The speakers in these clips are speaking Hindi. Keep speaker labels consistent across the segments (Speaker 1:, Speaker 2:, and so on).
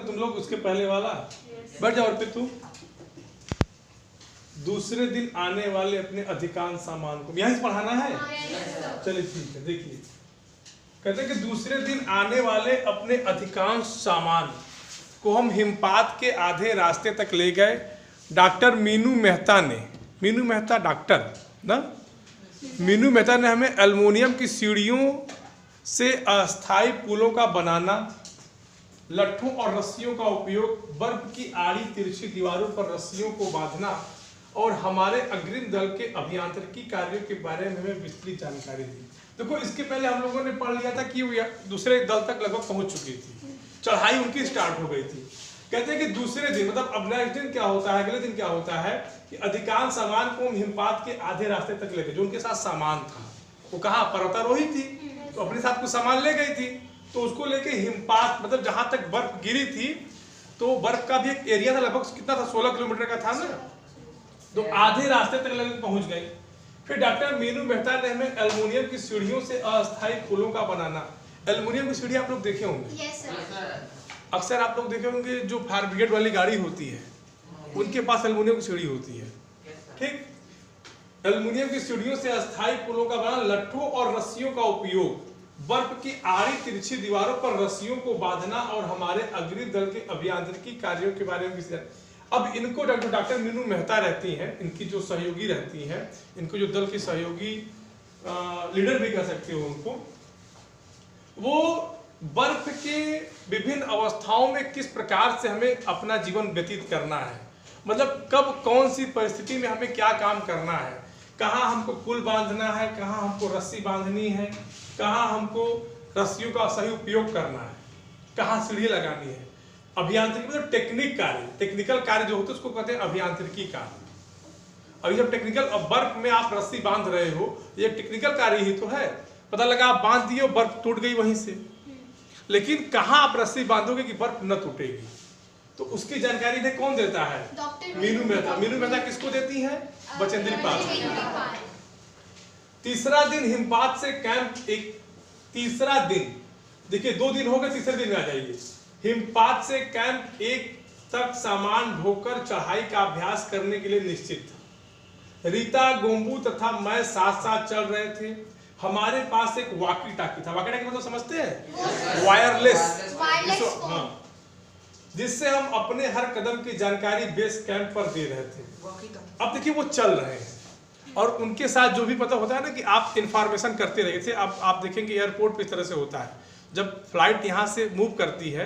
Speaker 1: तुम लोग उसके पहले वाला? बैठ जाओ अर्पित तू। दूसरे दिन आने वाले अपने अधिकांश सामान को यहीं से पढ़ाना है। चलिए ठीक है, देखिए कहते हैं कि दूसरे दिन आने वाले अपने अधिकांश सामान को हम हिमपात के आधे रास्ते तक ले गए। डॉक्टर मीनू मेहता ने, मीनू मेहता डॉक्टर ना, मीनू मेहता ने हमें एल्युमिनियम की सीढ़ियों से अस्थायी पुलों का बनाना, लट्ठों और रस्सियों का उपयोग, बर्फ की आड़ी तिरछी दीवारों पर रस्सियों को बांधना और हमारे अग्रिम दल के अभियांत्रिकी कार्यों के बारे में हमें विस्तृत जानकारी दी। देखो इसके पहले हम लोगों ने पढ़ लिया था कि वो दूसरे दल तक लगभग पहुंच चुकी थी, चढ़ाई उनकी स्टार्ट हो गई थी। कहते हैं कि दूसरे दिन मतलब अब नेक्स्ट दिन क्या होता है, अगले दिन क्या होता है कि अधिकांश सामान को हिमपात के आधे रास्ते तक ले गए। जो उनके साथ सामान था वो कहाँ, पर्वतारोही थी तो अपने साथ कुछ सामान ले गई थी, तो उसको लेके हिमपात मतलब जहां तक बर्फ गिरी थी तो बर्फ का भी एक एरिया था, लगभग कितना था, 16 किलोमीटर का था ना, तो आधे रास्ते तक लगभग पहुंच गए। फिर डॉक्टर मीनू मेहता ने हमें एल्युमिनियम की सीढ़ियों से अस्थायी पुलों का बनाना। एल्युमिनियम की सीढ़ी आप लोग देखे होंगे, अक्सर आप लोग देखे होंगे जो फायर ब्रिगेड वाली गाड़ी होती है उनके पास एल्युमिनियम की सीढ़ी होती है, ठीक। एल्युमिनियम की सीढ़ियों से अस्थायी पुलों का बनाना, लट्ठों और रस्सियों का उपयोग, बर्फ की आड़ी तिरछी दीवारों पर रस्सियों को बांधना और हमारे अग्रिम दल के अभियांत्रिकी कार्यों के बारे में। अब इनको डॉक्टर मीनू मेहता रहती हैं, इनकी जो सहयोगी रहती हैं, इनको जो दल की सहयोगी लीडर भी कह सकते हो उनको, वो बर्फ के विभिन्न अवस्थाओं में किस प्रकार से हमें अपना जीवन व्यतीत करना है, मतलब कब कौन सी परिस्थिति में हमें क्या काम करना है, कहाँ हमको पुल बांधना है, कहाँ हमको रस्सी बांधनी है, कहाँ हमको रस्सियों का सही उपयोग करना है, कहाँ सीढ़ी लगानी है। अभियांत्रिकी मतलब टेक्निक कार्य, टेक्निकल कार्य जो होते हैं उसको कहते हैं अभियांत्रिकी कार्य। अभी जब टेक्निकल, अब बर्फ में आप रस्सी बांध रहे हो, ये टेक्निकल कार्य ही तो है। पता लगा आप बांध दिए, बर्फ टूट गई वहीं से, लेकिन कहाँ आप रस्सी बांधोगे कि बर्फ न टूटेगी, तो उसकी जानकारी दे कौन देता है? मीनू मेहता। मीनू मेहता किसको देती है? बचेंद्री पाल। तीसरा दिन हिमपात से कैंप, एक तीसरा दिन, देखिए 2 दिन हो गए, तीसरे दिन में आ जाइए। हिमपात से कैंप 1 तक सामान ढोकर चढ़ाई का अभ्यास करने के लिए निश्चित था। रीता, गोम्बू तथा मैं साथ साथ चल रहे थे। हमारे पास एक वॉकी टॉकी था। वॉकी टॉकी मतलब समझते हैं? वायरलेस, हाँ, जिससे हम अपने हर कदम की जानकारी बेस कैंप पर दे रहे थे। अब देखिए वो चल रहे हैं और उनके साथ जो भी पता होता है ना कि आप इंफॉर्मेशन करते रहिए। जैसे आप देखेंगे एयरपोर्ट पे इस तरह से होता है, जब फ्लाइट यहाँ से मूव करती है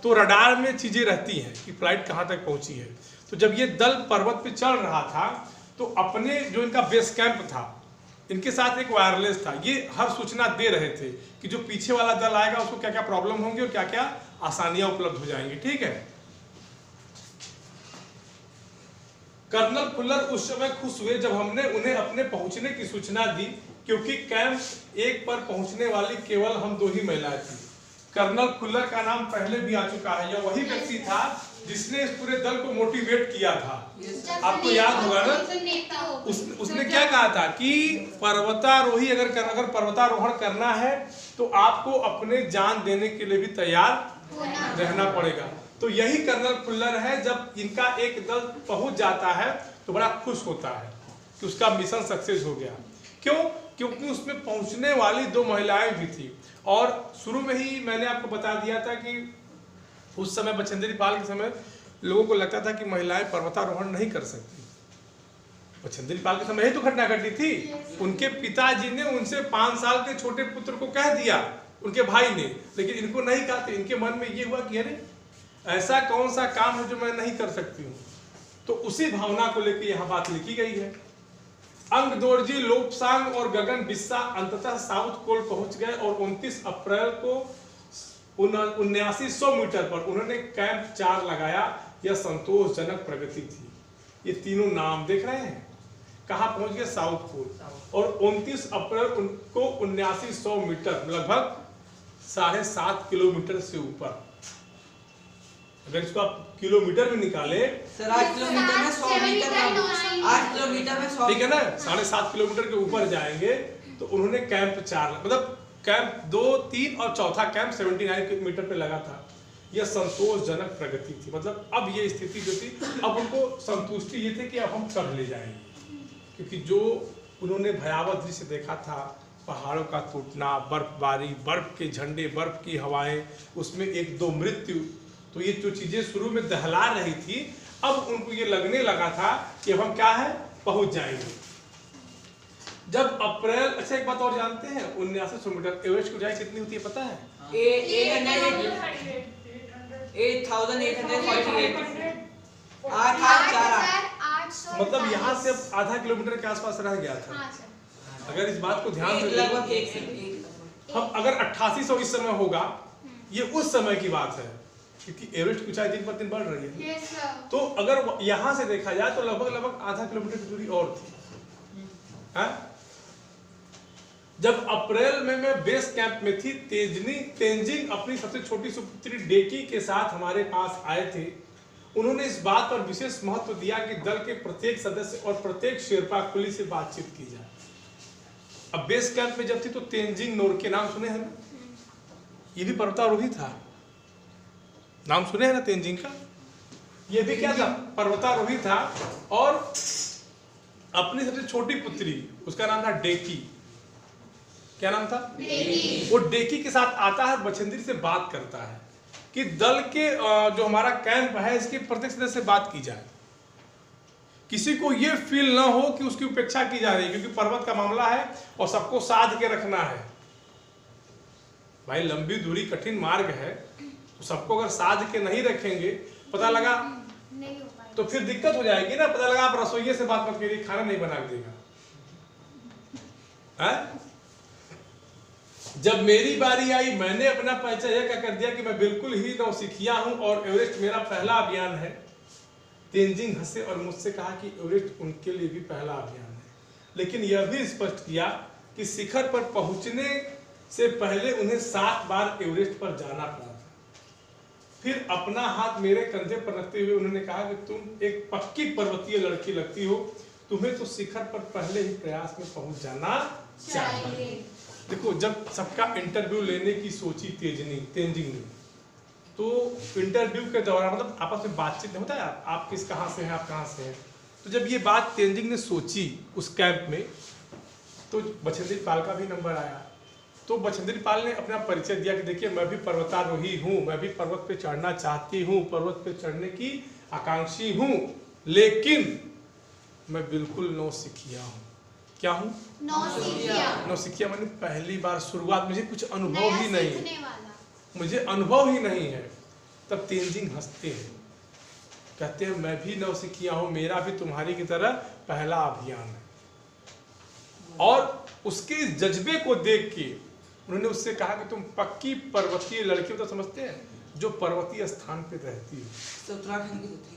Speaker 1: तो रडार में चीजें रहती हैं कि फ्लाइट कहाँ तक पहुंची है। तो जब ये दल पर्वत पे चल रहा था तो अपने जो इनका बेस कैंप था, इनके साथ एक वायरलेस था, ये हर सूचना दे रहे थे कि जो पीछे वाला दल आएगा उसको क्या क्या प्रॉब्लम होंगी और क्या क्या आसानियां उपलब्ध हो जाएंगी, ठीक है। कर्नल फुलर उस समय खुश हुए जब हमने उन्हें अपने पहुंचने की सूचना दी, क्योंकि कैंप 1 पर पहुंचने वाली केवल हम 2 ही महिलाएं थी। कर्नल फुलर का नाम पहले भी आ चुका है, यह वही व्यक्ति था जिसने इस पूरे दल को मोटिवेट किया था। आपको याद होगा ना, उसने क्या कहा था कि पर्वतारोही अगर पर्वतारोहण करना है तो आपको अपने जान देने के लिए भी तैयार रहना पड़ेगा। तो यही कर्नल फुलर है, जब इनका एक दल पहुंच जाता है तो बड़ा खुश होता है कि उसका मिशन सक्सेस हो गया। क्यों? क्योंकि उसमें पहुंचने वाली 2 महिलाएं भी थी। और शुरू में ही मैंने आपको बता दिया था कि उस समय बचेंद्री पाल के समय लोगों को लगता था कि महिलाएं पर्वतारोहण नहीं कर सकती। बचेंद्री पाल के समय ही तो घटना घटी थी। उनके पिताजी ने उनसे 5 साल के छोटे पुत्र को कह दिया, उनके भाई ने, लेकिन इनको नहीं कहा। तो इनके मन में ये हुआ कि अरे ऐसा कौन सा काम है जो मैं नहीं कर सकती हूँ। तो उसी भावना को लेकर यहाँ बात लिखी गई है। अंगदोर्जी, लोपसांग और गगन बिस्सा अंततः साउथ पोल पहुंच गए और 29 अप्रैल को 7900 मीटर पर उन्होंने कैंप 4 लगाया। यह संतोषजनक प्रगति थी। ये तीनों नाम देख रहे हैं, कहां पहुंच गए? South pole. और 29 अप्रैल को 7900 मीटर, लगभग 7.5 किलोमीटर से ऊपर, अगर इसको आप किलोमीटर में निकाले
Speaker 2: सर 8 किलोमीटर में 100 मीटर में 8 किलोमीटर में 100,
Speaker 1: ठीक है ना, 7.5 किलोमीटर के ऊपर जाएंगे तो उन्होंने कैंप 4, मतलब कैंप 2, 3 और चौथा कैंप 79 मीटर पे लगा था। यह संतोषजनक प्रगति थी। मतलब अब ये स्थिति जो थी, अब उनको संतुष्टि ये थी कि अब हम कर ले जाएंगे, क्योंकि जो उन्होंने भयावह दृश्य देखा था, पहाड़ों का टूटना, बर्फबारी, बर्फ के झंडे, बर्फ की हवाएं, उसमें 1-2 मृत्यु, तो ये जो चीजें शुरू में दहला रही थी, अब उनको ये लगने लगा था कि अब हम क्या है, पहुंच जाएंगे। जब अप्रैल, अच्छा एक बात और जानते हैं, 7900 मीटर एवरेस्ट की ऊंचाई कितनी होती है पता है?
Speaker 2: 8,848
Speaker 1: मतलब यहाँ से अब आधा किलोमीटर के आसपास रह गया था। अगर इस बात को ध्यान से हम अगर 8800 इस समय होगा, ये उस समय की बात है, क्योंकि एवरेस्ट की ऊंचाई दिन पर दिन बढ़ रही है। तो अगर यहाँ से देखा जाए तो लगभग आधा किलोमीटर की दूरी और थी। जब अप्रैल में मैं बेस कैंप में थी, तेंजिंग अपनी सबसे छोटी सुपुत्री डेकी के साथ हमारे पास आए थे। उन्होंने इस बात पर विशेष महत्व दिया कि दल के प्रत्येक सदस्य और प्रत्येक शेरपा कुली से बातचीत की जाए। अब बेस कैंप में जब थी तो तेंजिंग नोरके, नाम सुने हैं ना? ये भी पर्वतारोही था, नाम सुने हैं ना तेंजिंग का? ये भी क्या था, पर्वतारोही था। और अपनी सबसे छोटी पुत्री, उसका नाम था डेकी। क्या नाम था? डेकी। वो डेकी के साथ आता है, बछेंद्री से बात करता है कि दल के जो हमारा कैंप है, इसके प्रत्येक सदस्य से बात की जाए, किसी को ये फील ना हो कि उसकी उपेक्षा की जा रही है, क्योंकि पर्वत का मामला है और सबको साध के रखना है। भाई लंबी दूरी कठिन मार्ग है, तो सबको अगर साध के नहीं रखेंगे, पता लगा तो फिर दिक्कत हो जाएगी ना। पता लगा आप रसोइये से बात मत करिए, खाना नहीं बना देगा। जब मेरी बारी आई, मैंने अपना परिचय यह कर दिया कि मैं बिल्कुल ही नौसिखिया हूं और एवरेस्ट मेरा पहला अभियान है। तेंजिंग हंसे और मुझसे कहा कि एवरेस्ट उनके लिए भी पहला अभियान है, लेकिन यह भी स्पष्ट किया कि शिखर पर पहुंचने से पहले उन्हें 7 बार एवरेस्ट पर जाना पड़ा था। फिर अपना हाथ मेरे कंधे पर रखते हुए उन्होंने कहा कि तुम एक पक्की पर्वतीय लड़की लगती हो, तुम्हें तो शिखर पर पहले ही प्रयास में पहुंच जाना चाहिए। देखो, जब सबका इंटरव्यू लेने की सोची तेंजिंग ने, तो इंटरव्यू के दौरान मतलब आपस में बातचीत नहीं होता है, आप किस कहाँ से हैं, आप कहाँ से हैं। तो जब ये बात तेंजिंग ने सोची उस कैंप में, तो बछेंद्री पाल का भी नंबर आया। तो बछेंद्री पाल ने अपना परिचय दिया कि देखिए मैं भी पर्वतारोही हूँ, मैं भी पर्वत पे चढ़ना चाहती हूँ, पर्वत पे चढ़ने की आकांक्षी हूँ, लेकिन मैं बिल्कुल नौसिखिया हूँ। क्या हूँ? नौसिखिया माने पहली बार शुरुआत, मुझे कुछ अनुभव ही नहीं, मुझे अनुभव ही नहीं है। तब तेंजिंग हंसते हैं, कहते हैं मैं भी नौसिखिया हूँ, मेरा भी तुम्हारी की तरह पहला अभियान है। और उसके जज्बे को देख के उन्होंने उससे कहा कि तुम पक्की पर्वतीय लड़की हो, तो समझते हैं जो पर्वतीय स्थान पे रहती है,
Speaker 2: उत्तराखंड की।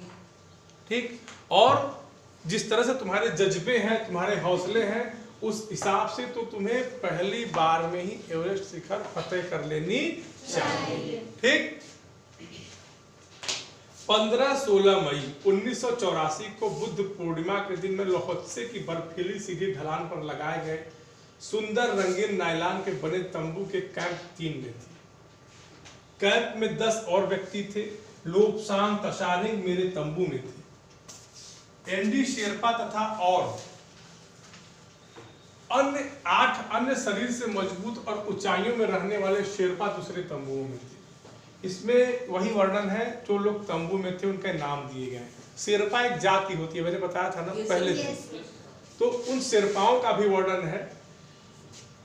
Speaker 1: ठीक, और जिस तरह से तुम्हारे जज्बे हैं, तुम्हारे हौसले हैं, उस हिसाब से तो तुम्हें पहली बार में ही एवरेस्ट शिखर फतेह कर लेनी चाहिए। ठीक। 15-16 मई 1984 को बुद्ध पूर्णिमा के दिन में लोहत्से की बर्फीली सीधी ढलान पर लगाए गए सुंदर रंगीन नायलान के बने तंबू के कैंप 3 में थी। कैंप में 10 और व्यक्ति थे। लोब्सांग तशानिंग मेरे तंबू में थे। एनडी शेरपा तथा और अन्य 8 अन्य शरीर से मजबूत और ऊंचाइयों में रहने वाले शेरपा दूसरे तंबुओं में थे। इसमें वही वर्णन है, जो लोग तंबू में थे उनके नाम दिए गए। शेरपा एक जाति होती है, मैंने बताया था ना पहले से। तो उन शेरपाओं का भी वर्णन है।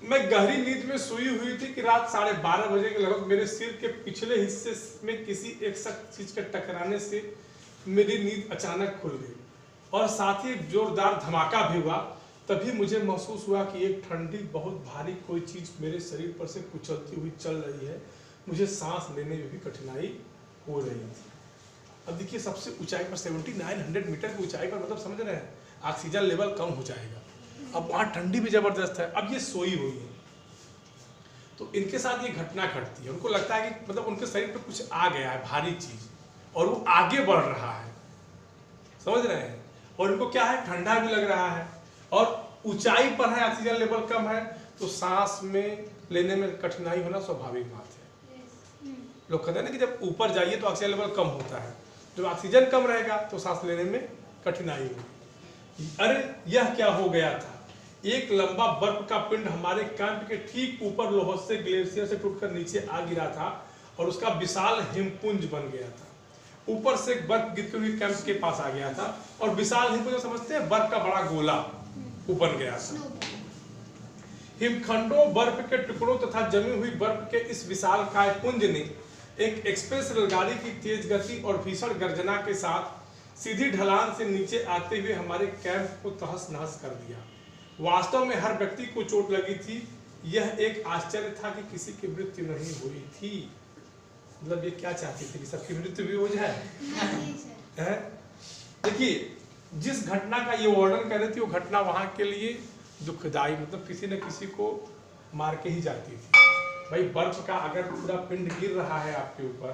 Speaker 1: मैं गहरी नींद में सोई हुई थी कि रात 12:30 बजे के लगभग मेरे सिर के पिछले हिस्से में किसी एक सख्त चीज के टकराने से मेरी नींद अचानक खुल गई और साथ ही एक जोरदार धमाका भी हुआ। तभी मुझे महसूस हुआ कि एक ठंडी बहुत भारी कोई चीज मेरे शरीर पर से कुचलती हुई चल रही है। मुझे सांस लेने में भी कठिनाई हो रही थी। अब देखिए, सबसे ऊंचाई पर 7900 मीटर की ऊंचाई पर, मतलब समझ रहे हैं, ऑक्सीजन लेवल कम हो जाएगा। अब वहाँ ठंडी भी जबरदस्त है। अब ये सोई हुई है, तो इनके साथ ये घटना घटती है। उनको लगता है कि मतलब उनके शरीर पर कुछ आ गया है भारी चीज और वो आगे बढ़ रहा है, समझ रहे हैं। और उनको क्या है, ठंडा भी लग रहा है और ऊंचाई पर है, ऑक्सीजन लेवल कम है, तो सांस में लेने में कठिनाई होना स्वाभाविक बात है। लोग कहते हैं ना कि जब ऊपर जाइए तो ऑक्सीजन लेवल कम होता है, जब ऑक्सीजन कम रहेगा तो सांस लेने में कठिनाई होगी। अरे यह क्या हो गया था, एक लंबा बर्फ का पिंड हमारे कैंप के ठीक ऊपर लोहसे ग्लेशियर से टूटकर नीचे आ गिरा था और उसका विशाल हिमपुंज बन गया था। ऊपर से बर्फ गिरते हुए कैंप के पास आ गया था और विशाल हिमपुंज समझते हैं, बर्फ का बड़ा गोला वो बन गया था। हिमखंडों, बर्फ के टुकड़ों तथा जमी हुई बर्फ के इस विशालकाय पुंज ने एक एक्सप्रेस रेलगाड़ी की तेज गति और भीषण गर्जना के साथ सीधी ढलान से नीचे आते हुए हमारे कैंप को तहस नहस कर दिया। वास्तव में हर व्यक्ति को चोट लगी थी। यह एक आश्चर्य था कि किसी की मृत्यु नहीं हुई थी। मतलब ये क्या चाहती थी कि सबकी मृत्यु भी हो जाए? देखिए, जिस घटना का ये वर्णन कर रही थी वो घटना वहां के लिए दुखदाई, मतलब किसी न किसी को मार के ही जाती थी। भाई बर्फ का अगर पूरा पिंड गिर रहा है आपके ऊपर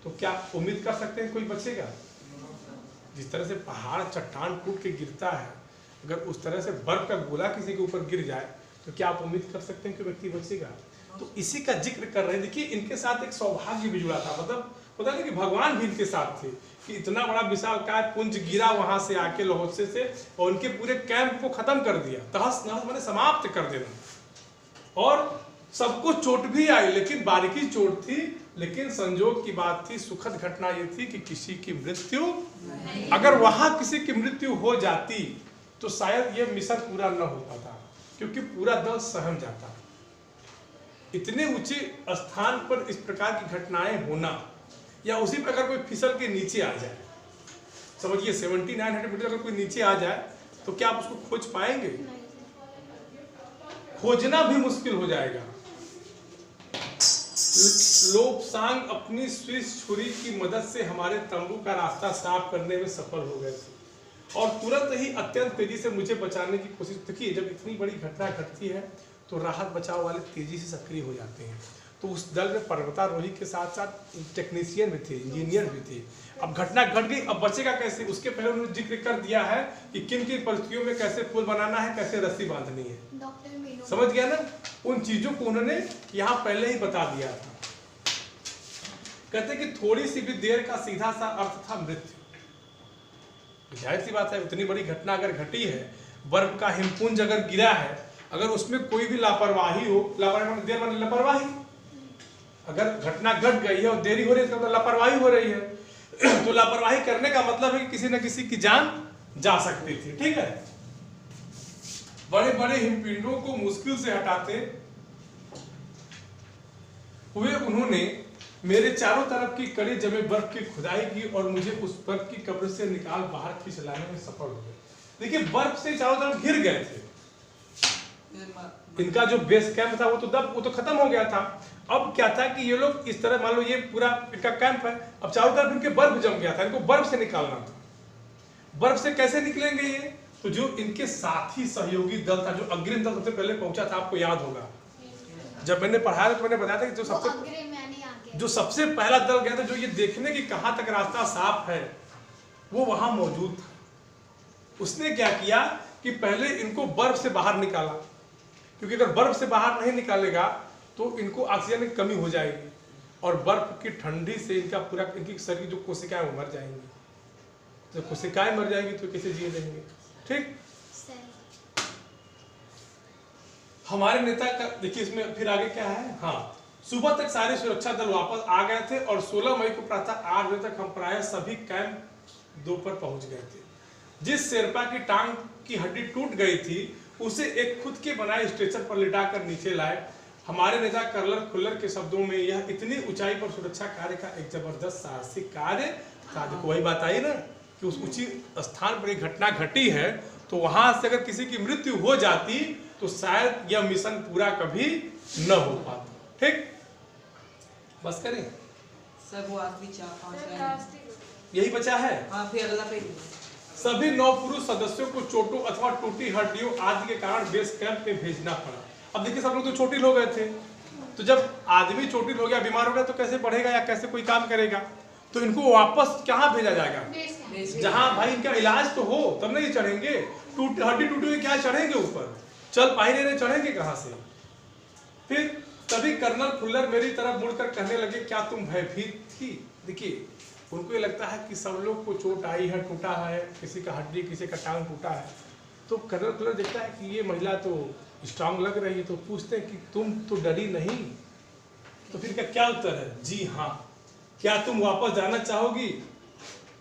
Speaker 1: तो क्या उम्मीद कर सकते हैं कोई बचेगा? जिस तरह से पहाड़ चट्टान टूट के गिरता है, अगर उस तरह से बर्फ का गोला किसी के ऊपर गिर जाए तो क्या आप उम्मीद कर सकते हैं कि व्यक्ति बचेगा? तो इसी का जिक्र कर रहे हैं। देखिए, इनके साथ एक सौभाग्य भी जुड़ा था, मतलब पता नहीं कि भगवान भी इनके साथ थे कि इतना बड़ा विशालकाय पुंज गिरा वहां से आके लोहसे से और उनके पूरे कैंप को खत्म कर दिया, तहस नहस माने समाप्त कर देना। और सबको चोट भी आई, लेकिन बारीकी चोट थी, लेकिन संजोग की बात थी, सुखद घटना ये थी कि किसी की मृत्यु, अगर वहां किसी की मृत्यु हो जाती तो शायद ये मिशन पूरा न हो पाता, क्योंकि पूरा दल सहम जाता। इतने ऊंचे स्थान पर इस प्रकार की घटनाएं होना, या उसी प्रकार कोई फिसल के नीचे आ जाए, समझिए 7900 मीटर अगर कोई नीचे आ जाए तो क्या आप उसको खोज पाएंगे? खोजना भी मुश्किल हो जाएगा। लोब्सांग अपनी स्विस छुरी की मदद से हमारे तंबू का रास्ता साफ करने में सफल हो गए थे और तुरंत ही अत्यंत तेजी से मुझे बचाने की कोशिश। देखिए, जब इतनी बड़ी घटना घटती है तो राहत बचाव वाले तेजी से सक्रिय हो जाते हैं। तो उस दल में पर्वतारोही के साथ साथ टेक्नीशियन भी थे, इंजीनियर भी थे। अब घटना घट गई, अब बचेगा कैसे? उसके पहले उन्होंने जिक्र कर दिया है कि किन किन परिस्थितियों में कैसे पुल बनाना है, कैसे रस्सी बांधनी है। समझ गया ना? उन चीजों को उन्होंने यहाँ पहले ही बता दिया था। कहते कि थोड़ी सी भी देर का सीधा सा अर्थ था मृत्यु। जाहिर सी बात है, इतनी बड़ी घटना अगर घटी है, बर्फ का हिमपुंज अगर गिरा है, अगर उसमें कोई भी लापरवाही हो, लापरवाही, अगर घटना घट गई है और देरी हो रही है तो लापरवाही हो रही है, तो लापरवाही करने का मतलब है कि किसी न किसी की जान जा सकती थी। ठीक है, बड़े बड़े हिमपिंडों को मुश्किल से हटाते हुए उन्होंने मेरे चारों तरफ की कड़ी जमे बर्फ की खुदाई की और मुझे उस बर्फ की कब्र से निकाल बाहर खींच लाने में सफल हो गए। देखिए, बर्फ से चारों तरफ घिर गए थे। इनका जो बेस कैंप था वो तो खत्म हो गया था। अब क्या था कि ये लोग इस तरह, मान लो ये पूरा इनका कैंप है, अब चारों तरफ इनके बर्फ जम गया था, इनको बर्फ से निकालना था। बर्फ से कैसे निकलेंगे ये? तो जो इनके साथी सहयोगी दल था, जो अग्रिम दल सबसे पहले पहुंचा था, आपको याद होगा जब मैंने पढ़ाया तो मैंने बताया था कि जो सबसे पहला दल गया था, जो ये देखने की कहां तक रास्ता साफ है, वो वहां मौजूद था। उसने क्या किया कि पहले इनको बर्फ से बाहर निकाला, क्योंकि अगर बर्फ से बाहर नहीं निकालेगा तो इनको ऑक्सीजन की कमी हो जाएगी और बर्फ की ठंडी से इनकी शरीर जो कोशिकाएं मर जाएंगी। जब कोशिकाएं मर जाएंगी तो कैसे जिए रहेंगे? ठीक, हमारे नेता का देखिए इसमें फिर आगे क्या है। हाँ, सुबह तक सारे सुरक्षा दल वापस आ गए थे और 16 मई को प्रातः 8 बजे तक हम प्रायः सभी कैंप 2 पर पहुंच गए थे। जिस शेरपा की टांग की हड्डी टूट गई थी उसे एक खुद के बनाए स्ट्रेचर पर लिटाकर नीचे लाए। हमारे नेता कर्नल खुल्लर के शब्दों में यह इतनी ऊंचाई पर सुरक्षा कार्य का एक जबरदस्त साहसिक कार्य था। देखो वही बात आई ना कि उस ऊंची स्थान पर एक घटना घटी है, तो वहां से अगर किसी की मृत्यु हो जाती तो शायद यह मिशन पूरा कभी न हो पाता। ठीक, बस करें
Speaker 2: सर, वो आखिरी 4-5
Speaker 1: यही बचा है।
Speaker 2: हाँ, फिर अगला पेज।
Speaker 1: सभी 9 पुरुष सदस्यों को चोटों अथवा टूटी हड्डियों आदि के कारण बेस कैंप में भेजना पड़ा। अब देखिए, सब लोग तो चोटिल हो गए थे, तो जब आदमी चोटिल हो गया, बीमार हो गया, तो कैसे बढ़ेगा या कैसे कोई काम करेगा? तो इनको वापस कहाँ भेजा जाएगा? जहां भाई इनका इलाज तो हो, तब नहीं चढ़ेंगे। हड्डी टूटी हुई क्या चढ़ेंगे ऊपर? चल पाई नहीं, चढ़ेंगे कहाँ से? फिर तभी कर्नल फुल्लर मेरी तरफ मुड़कर कहने लगे, क्या तुम भयभीत थी? देखिए, उनको ये लगता है कि सब लोग को चोट आई है, टूटा है, किसी का हड्डी, किसी का टांग टूटा है। तो कर्नल फुल्लर देखता है कि ये महिला तो स्ट्रांग लग रही है, तो पूछते हैं कि तुम तो डरी नहीं? तो फिर क्या उत्तर है? जी हाँ। क्या तुम वापस जाना चाहोगी?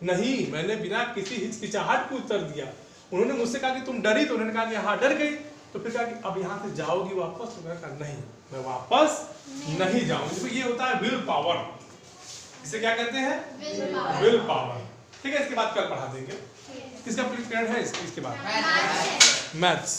Speaker 1: नहीं, मैंने बिना किसी हिचकिचाहट को उत्तर दिया। उन्होंने मुझसे कहा कि तुम डरी, तो उन्होंने कहा कि हाँ डर गई। तो फिर कहा कि अब यहाँ से जाओगी वापस? तो मैंने कहा नहीं, मैं वापस नहीं जाऊंगी। तो ये होता है विल पावर। इसे क्या कहते हैं? Will power. ठीक है, इसके बाद कल पढ़ा देंगे। किसका पीरियड है इसके बाद? मैथ्स।